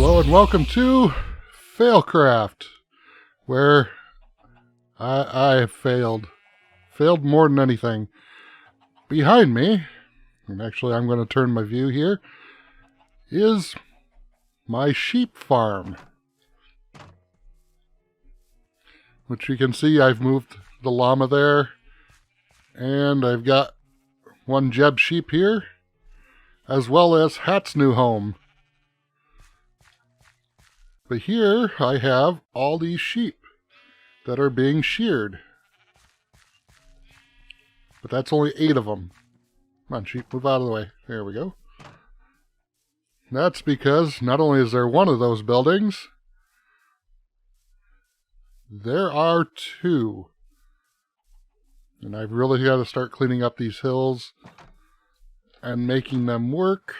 Hello and welcome to Failcraft, where I have failed more than anything. Behind me, and actually I'm going to turn my view here, is my sheep farm. Which you can see I've moved the llama there, and I've got one Jeb sheep here, as well as Hat's new home. But here I have all these sheep that are being sheared. But that's only 8 of them. Come on, sheep, move out of the way. There we go. That's because not only is there one of those buildings, there are 2. And I've really got to start cleaning up these hills and making them work.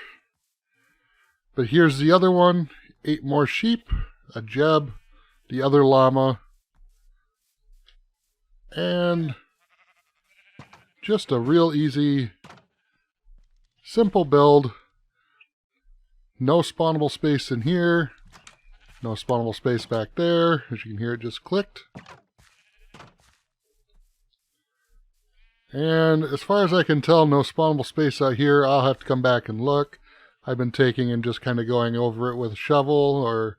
But here's the other one. 8 more sheep, a Jeb, the other llama, and just a real easy, simple build. No spawnable space in here, no spawnable space back there. As you can hear, it just clicked. And as far as I can tell, no spawnable space out here. I'll have to come back and look. I've been taking and just kind of going over it with a shovel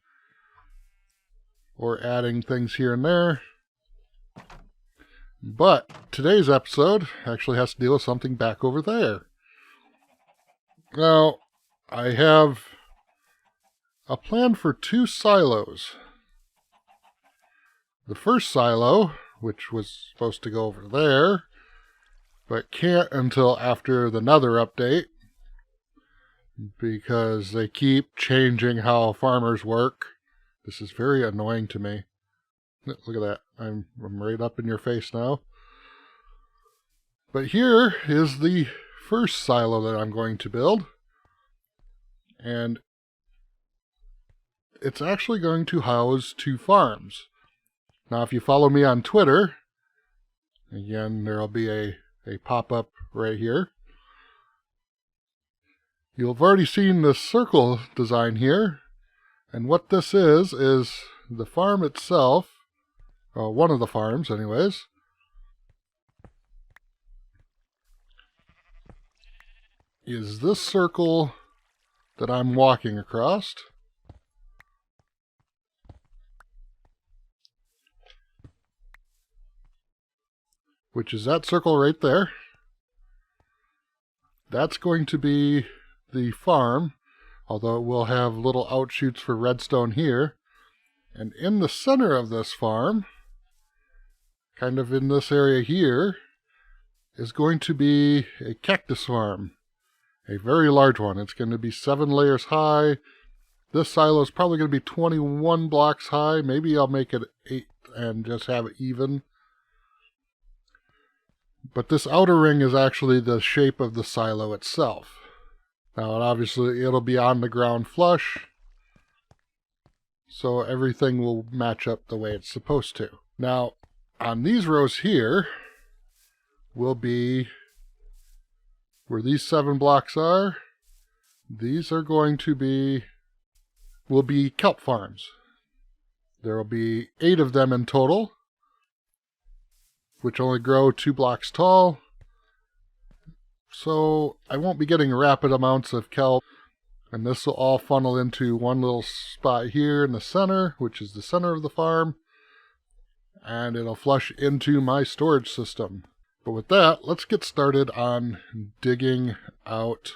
or adding things here and there. But today's episode actually has to deal with something back over there. Now, I have a plan for 2 silos. The first silo, which was supposed to go over there, but can't until after the Nether update, because they keep changing how farmers work. This is very annoying to me. Look at that. I'm right up in your face now. But here is the first silo that I'm going to build. And it's actually going to house 2 farms. Now, if you follow me on Twitter, again, there'll be a pop-up right here. You've already seen the circle design here, and what this is the farm itself, one of the farms anyways, is this circle that I'm walking across. Which is that circle right there. That's going to be the farm, although it will have little outshoots for redstone here. And in the center of this farm, kind of in this area here, is going to be a cactus farm. A very large one. It's going to be 7 layers high. This silo is probably going to be 21 blocks high. Maybe I'll make it 8 and just have it even. But this outer ring is actually the shape of the silo itself. Now, obviously, it'll be on the ground flush, so everything will match up the way it's supposed to. Now, on these rows here will be where these 7 blocks are. These are going to will be Kelp Farms. There will be 8 of them in total, which only grow 2 blocks tall. So I won't be getting rapid amounts of kelp, and this will all funnel into one little spot here in the center, which is the center of the farm, and it'll flush into my storage system. But with that, let's get started on digging out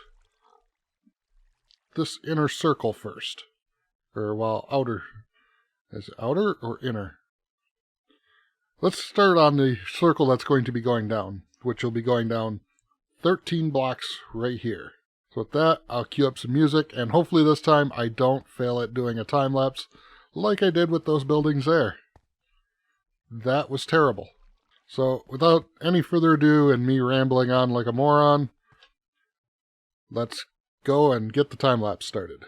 this inner circle first. Or, well, outer. Is it outer or inner? Let's start on the circle that's going to be going down, which will be going down 13 blocks right here. So with that, I'll cue up some music, and hopefully this time I don't fail at doing a time lapse like I did with those buildings there. That was terrible. So without any further ado and me rambling on like a moron, let's go and get the time lapse started.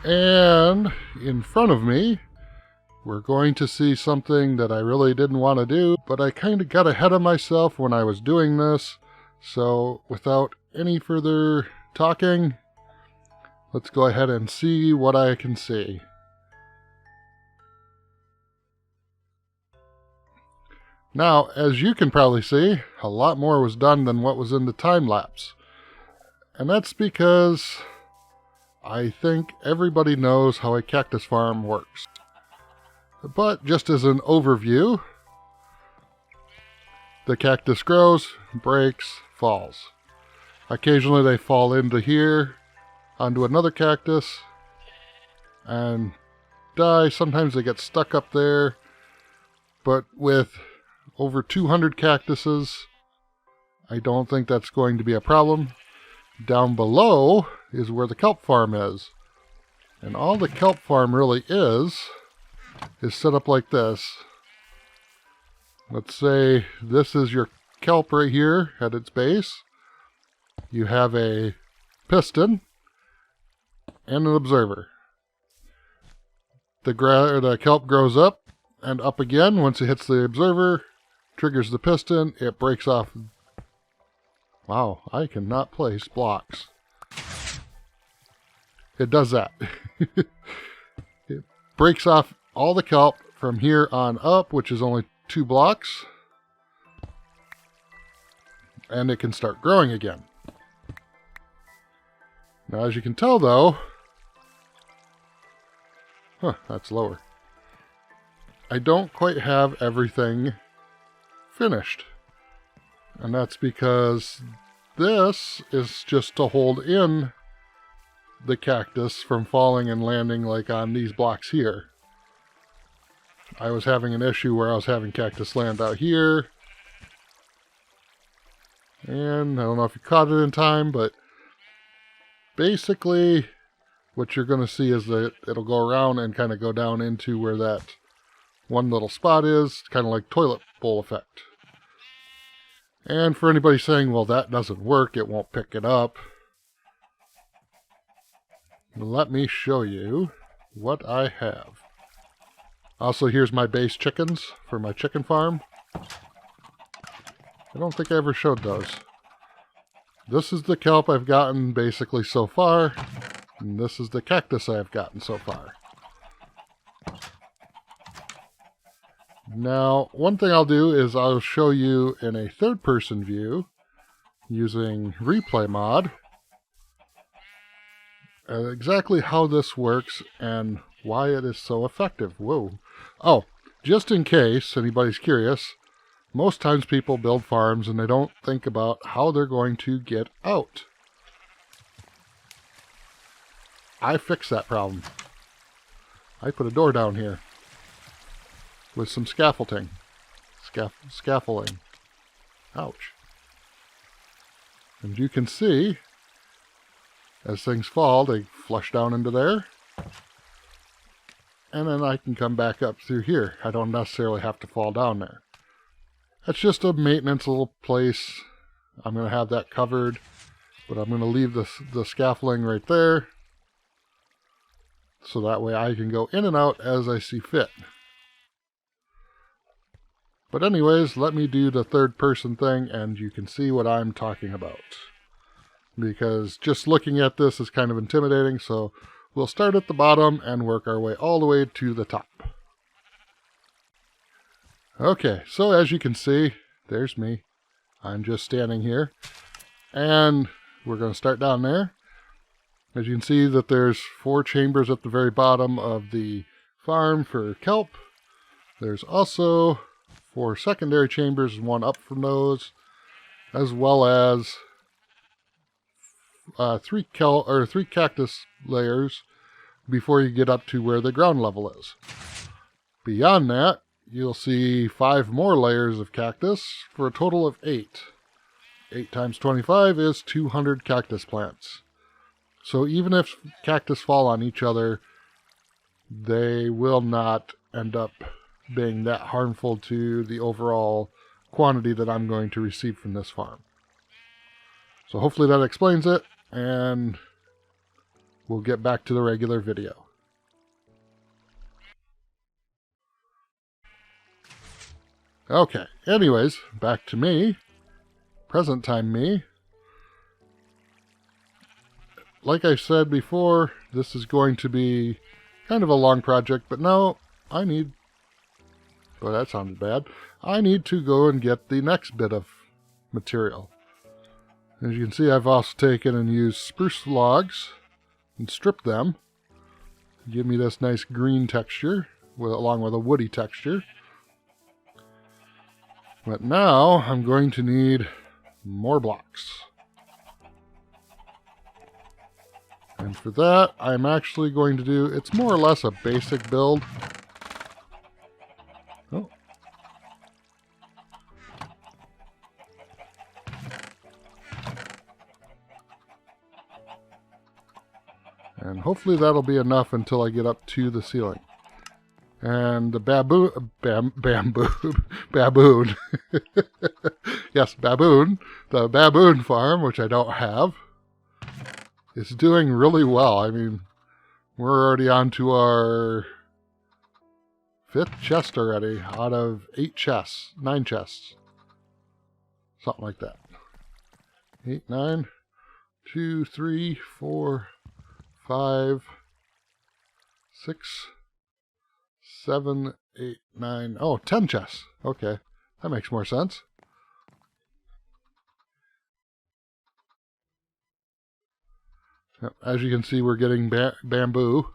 And in front of me, we're going to see something that I really didn't want to do, but I kind of got ahead of myself when I was doing this. So without any further talking, let's go ahead and see what I can see. Now, as you can probably see, a lot more was done than what was in the time lapse. And that's because I think everybody knows how a cactus farm works. But just as an overview, the cactus grows, breaks, falls. Occasionally they fall into here, onto another cactus, and die. Sometimes they get stuck up there. But with over 200 cactuses, I don't think that's going to be a problem. Down below is where the Kelp Farm is. And all the Kelp Farm really is set up like this. Let's say this is your kelp right here at its base. You have a piston and an observer. The kelp grows up and up again. Once it hits the observer, triggers the piston, it breaks off. Wow, I cannot place blocks. It does that. It breaks off all the kelp from here on up, which is only 2 blocks. And it can start growing again. Now, as you can tell, though... that's lower. I don't quite have everything finished. And that's because this is just to hold in the cactus from falling and landing like on these blocks here. I was having an issue where I was having cactus land out here. And I don't know if you caught it in time, but basically what you're going to see is that it'll go around and kind of go down into where that one little spot is, kind of like toilet bowl effect. And for anybody saying, well, that doesn't work, it won't pick it up, let me show you what I have. Also, here's my base chickens for my chicken farm. I don't think I ever showed those. This is the kelp I've gotten basically so far, and this is the cactus I've gotten so far. Now, one thing I'll do is I'll show you in a third-person view using replay mod exactly how this works and why it is so effective. Whoa. Oh, just in case anybody's curious, most times people build farms and they don't think about how they're going to get out. I fixed that problem. I put a door down here with some scaffolding. Scaffolding. Ouch. And you can see, as things fall, they flush down into there. And then I can come back up through here. I don't necessarily have to fall down there. That's just a maintenance little place. I'm going to have that covered, but I'm going to leave the scaffolding right there, so that way I can go in and out as I see fit. But anyways, let me do the third person thing and you can see what I'm talking about. Because just looking at this is kind of intimidating, so we'll start at the bottom and work our way all the way to the top. Okay, so as you can see, there's me. I'm just standing here. And we're going to start down there. As you can see that there's 4 chambers at the very bottom of the farm for kelp. There's also 4 secondary chambers, 1 up from those, as well as 3 cactus layers before you get up to where the ground level is. Beyond that, you'll see 5 more layers of cactus for a total of 8. 8 times 25 is 200 cactus plants. So even if cactus fall on each other, they will not end up being that harmful to the overall quantity that I'm going to receive from this farm. So hopefully that explains it, and we'll get back to the regular video. Okay, anyways, back to me. Present time me. Like I said before, this is going to be kind of a long project, but now I need... Well, that sounded bad. I need to go and get the next bit of material. As you can see, I've also taken and used spruce logs and stripped them to give me this nice green texture, along with a woody texture. But now I'm going to need more blocks. And for that, I'm actually going to do, it's more or less a basic build. Oh. And hopefully that'll be enough until I get up to the ceiling. And the baboon. Yes, baboon. The baboon farm, which I don't have, is doing really well. I mean, we're already on to our 5th chest already out of 8 chests. 9 chests. Something like that. 8, 9, 2, 3, 4, 5, 6, 7, 8, 9, 10 chests. Okay, that makes more sense. Yep, as you can see, we're getting bamboo.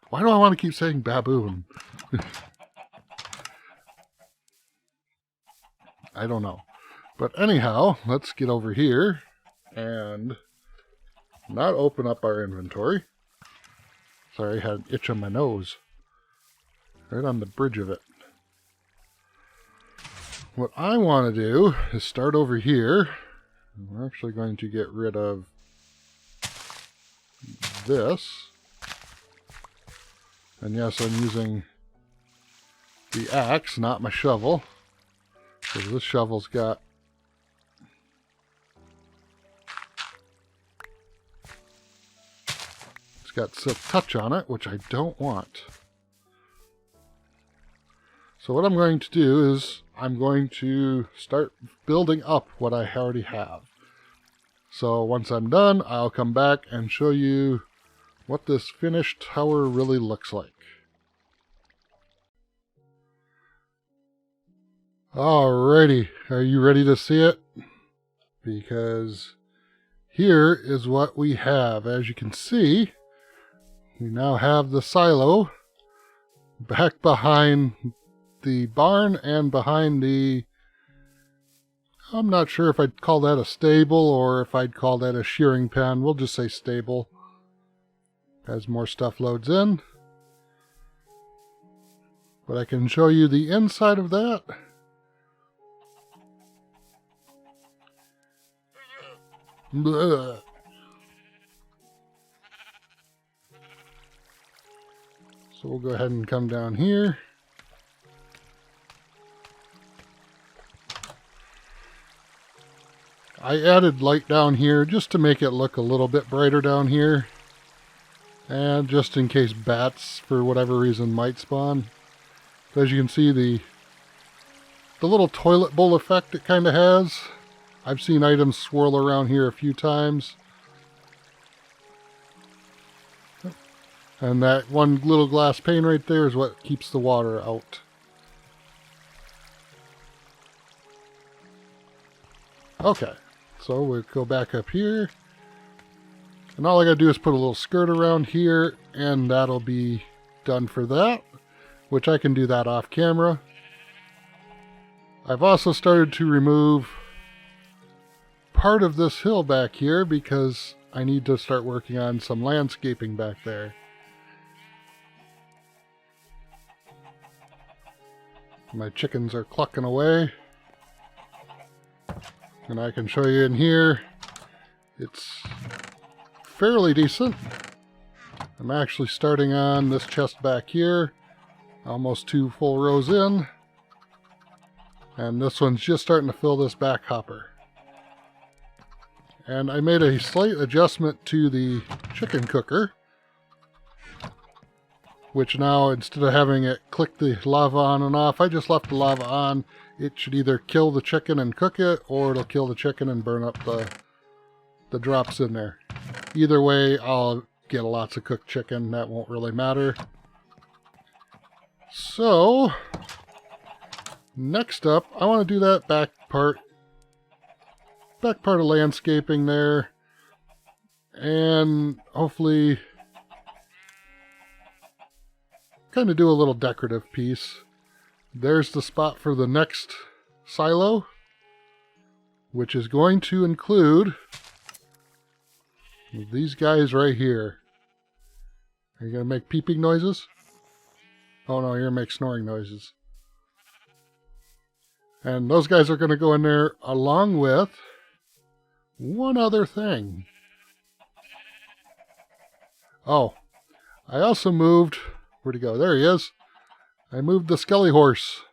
Why do I want to keep saying baboon? I don't know. But anyhow, let's get over here and not open up our inventory. Sorry, I had an itch on my nose. Right on the bridge of it. What I want to do is start over here. We're actually going to get rid of this. And yes, I'm using the axe, not my shovel. Because this shovel's got silk touch on it, which I don't want. So what I'm going to do is I'm going to start building up what I already have. So once I'm done, I'll come back and show you what this finished tower really looks like. Alrighty, are you ready to see it? Because here is what we have. As you can see, we now have the silo back behind the barn and behind the... I'm not sure if I'd call that a stable or if I'd call that a shearing pen. We'll just say stable. As more stuff loads in. But I can show you the inside of that. Blah. So we'll go ahead and come down here. I added light down here just to make it look a little bit brighter down here. And just in case bats, for whatever reason, might spawn. As you can see, the little toilet bowl effect it kind of has. I've seen items swirl around here a few times. And that one little glass pane right there is what keeps the water out. Okay, so we'll go back up here. And all I gotta do is put a little skirt around here, and that'll be done for that. Which I can do that off camera. I've also started to remove part of this hill back here because I need to start working on some landscaping back there. My chickens are clucking away. And I can show you in here. It's fairly decent. I'm actually starting on this chest back here. Almost 2 full rows in. And this one's just starting to fill this back hopper. And I made a slight adjustment to the chicken cooker which now, instead of having it click the lava on and off, I just left the lava on. It should either kill the chicken and cook it, or it'll kill the chicken and burn up the drops in there. Either way, I'll get lots of cooked chicken. That won't really matter. So, next up, I want to do that back part of landscaping there, and hopefully kind of do a little decorative piece. There's the spot for the next silo, which is going to include these guys right here. Are you going to make peeping noises? Oh no, you're going to make snoring noises. And those guys are going to go in there along with one other thing. Oh, I also moved... Where'd he go? There he is. I moved the Skelly Horse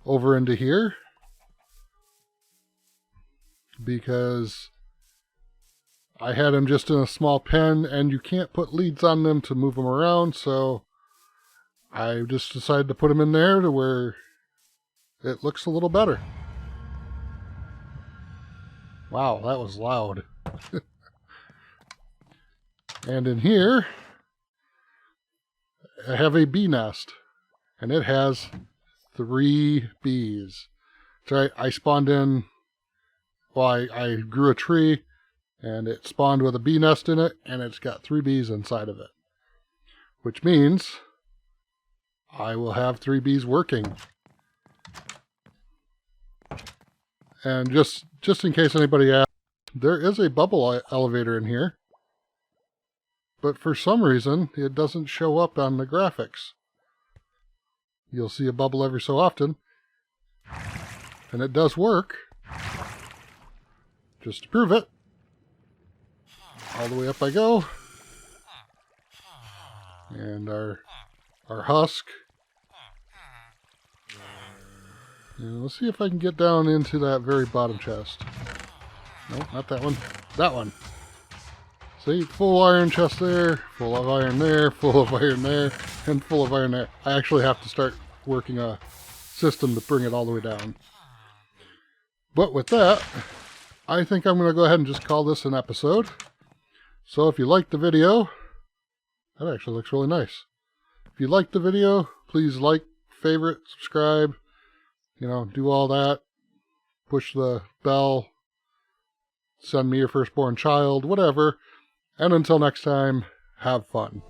over into here because I had him just in a small pen, and you can't put leads on them to move them around, so I just decided to put him in there to where it looks a little better. Wow, that was loud. And in here, I have a bee nest, and it has 3 bees. So I spawned in, well, I grew a tree, and it spawned with a bee nest in it, and it's got 3 bees inside of it. Which means I will have 3 bees working. And just in case anybody asks, there is a bubble elevator in here. But for some reason, it doesn't show up on the graphics. You'll see a bubble every so often. And it does work. Just to prove it. All the way up I go. And our husk. And let's see if I can get down into that very bottom chest. No, not that one. That one. See, full iron chest there, full of iron there, full of iron there, and full of iron there. I actually have to start working a system to bring it all the way down. But with that, I think I'm going to go ahead and just call this an episode. So if you liked the video, that actually looks really nice. If you liked the video, please like, favorite, subscribe, do all that. Push the bell, send me your firstborn child, whatever. And until next time, have fun.